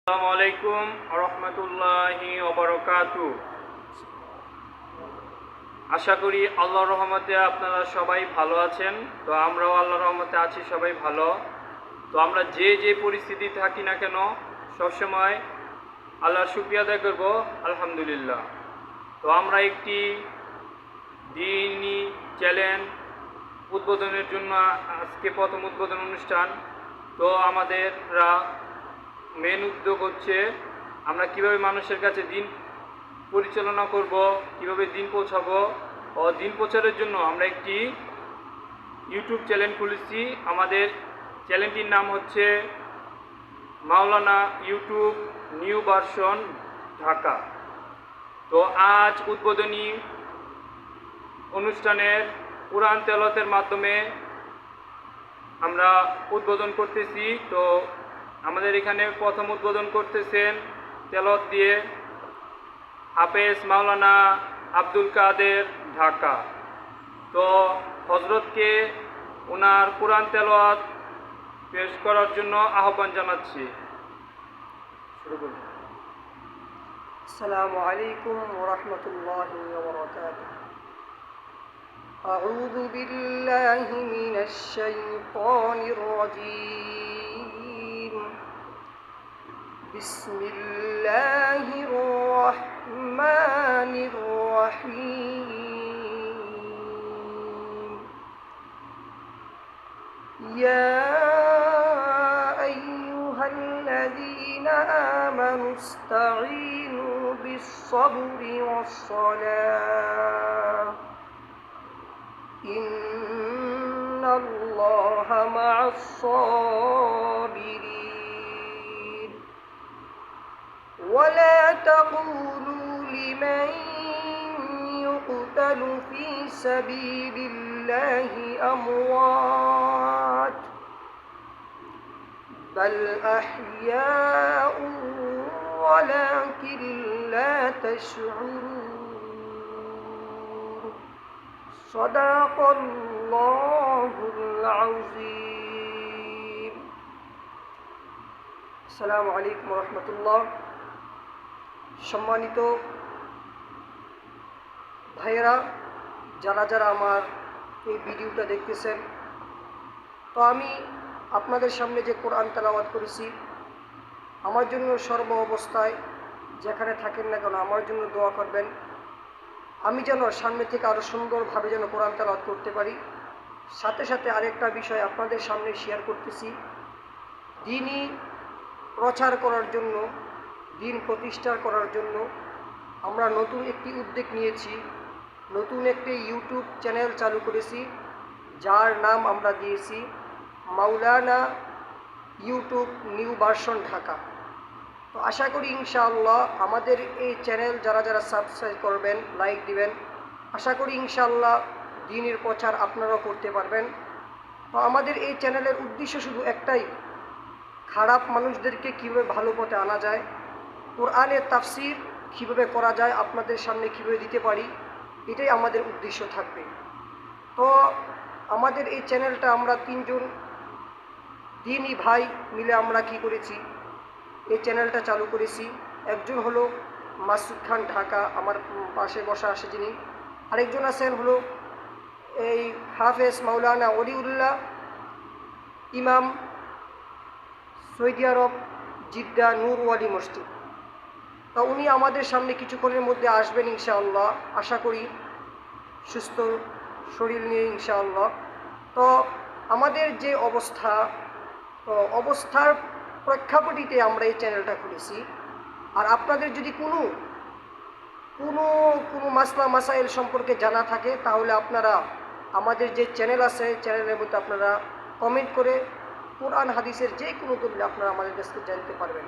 আসসালামু আলাইকুম রহমতুল্লাহি ওবারাকাতুহু। আশা করি আল্লাহর রহমতে আপনারা সবাই ভালো আছেন। তো আমরাও আল্লাহর রহমতে আছি সবাই ভালো। তো আমরা যে পরিস্থিতি থাকি না কেন সবসময় আল্লাহর শুকরিয়া আদায় করব, আলহামদুলিল্লাহ। তো আমরা একটি দ্বীনি চ্যানেল উদ্বোধনের জন্য আজকে প্রথম উদ্বোধন অনুষ্ঠান। তো আমাদেররা মেন উদ্যোগ হচ্ছে আমরা কিভাবে মানুষের কাছে দিন পরিচালনা করব, কিভাবে দিন পৌঁছাবো ও দিন প্রচারের জন্য আমরা একটি ইউটিউব চ্যানেল খুলেছি। আমাদের চ্যানেলটির নাম হচ্ছে মাওলানা ইউটিউব নিউ ভার্সন ঢাকা। তো আজ উদ্বোধনী অনুষ্ঠানের কোরআন তেলাওয়াতের মাধ্যমে আমরা উদ্বোধন করতেছি। তো আমাদের এখানে প্রথম উদ্বোধন করতেছেন তেলাওয়াত দিয়ে হাফেজ মাওলানা আব্দুল কাদের ঢাকা। তো হযরতকে ওনার কোরআন তেলাওয়াত পেশ করার জন্য আহ্বান জানাচ্ছি। শুরু করুন। আসসালামু আলাইকুম ওয়া রাহমাতুল্লাহি ওয়া বারাকাতুহু। আউযু বিল্লাহি মিনাশ শাইতানির রাজীম। বিসমিল্লাহির রাহমানির রাহিম। ইয়া আইয়ুহাল্লাযীনা আমানু ইসতাঈনু বিস-সাবরি ওয়াস-সালাহ ইন্নাল্লাহা মা'আস-সাবিরিন। ولا تقولوا لمن يقتل في سبيل الله أموات بل أحياء ولكن لا تشعرون صدق الله العظيم. السلام عليكم ورحمة الله. সম্মানিত ভাইয়েরা, যারা আমার এই ভিডিওটা দেখতেছেন, তো আমি আপনাদের সামনে যে কোরআন তেলাওয়াত করেছি, আমার জন্য সর্ব অবস্থায় যেখানে থাকেন না কেন আমার জন্য দোয়া করবেন। আমি যেন সামনে থেকে আরও সুন্দরভাবে যেন কোরআন তেলাওয়াত করতে পারি। সাথে সাথে আরেকটা বিষয় আপনাদের সামনে শেয়ার করতেছি। দ্বীনি প্রচার করার জন্য, দিন প্রতিষ্ঠা করার জন্য আমরা নতুন একটি উদ্যোগ নিয়েছি। নতুন একটি ইউটিউব চ্যানেল চালু করেছি, যার নাম আমরা দিয়েছি মাওলানা ইউটিউব নিউ ভার্সন ঢাকা। তো আশা করি ইনশাআল্লাহ আমাদের এই চ্যানেল যারা সাবস্ক্রাইব করবেন, লাইক দিবেন, আশা করি ইনশাআল্লাহ দ্বীনের প্রচার আপনারাও করতে পারবেন। তো আমাদের এই চ্যানেলের উদ্দেশ্য শুধু একটাই, খারাপ মানুষদেরকে কীভাবে ভালো পথে আনা যায়, কোরআনের তাফসির কীভাবে করা যায়, আপনাদের সামনে কীভাবে দিতে পারি, এটাই আমাদের উদ্দেশ্য থাকবে। তো আমাদের এই চ্যানেলটা আমরা তিনজন দ্বীনি ভাই মিলে আমরা কি করেছি, এই চ্যানেলটা চালু করেছি। একজন হলো মাসুদ খান ঢাকা, আমার পাশে বসা আসে যিনি। আরেকজন আছেন হলো এই হাফেজ মাওলানা ওলিউল্লাহ ইমাম, সৌদি আরব জিদ্দা নূর ওয়ালি মসজিদ। তা উনি আমাদের সামনে কিছুক্ষণের মধ্যে আসবেন ইনশাআল্লাহ, আশা করি সুস্থ শরীর নিয়ে ইনশাআল্লাহ। তো আমাদের যে অবস্থা, তো অবস্থার প্রেক্ষাপটিতে আমরা এই চ্যানেলটা খুলেছি। আর আপনাদের যদি কোনো মাসলা মাসাইল সম্পর্কে জানা থাকে, তাহলে আপনারা আমাদের যে চ্যানেল আছে চ্যানেলের মধ্যে আপনারা কমেন্ট করে কোরআন হাদিসের যে কোনো দলিল আপনারা আমাদের কাছে জানতে পারবেন।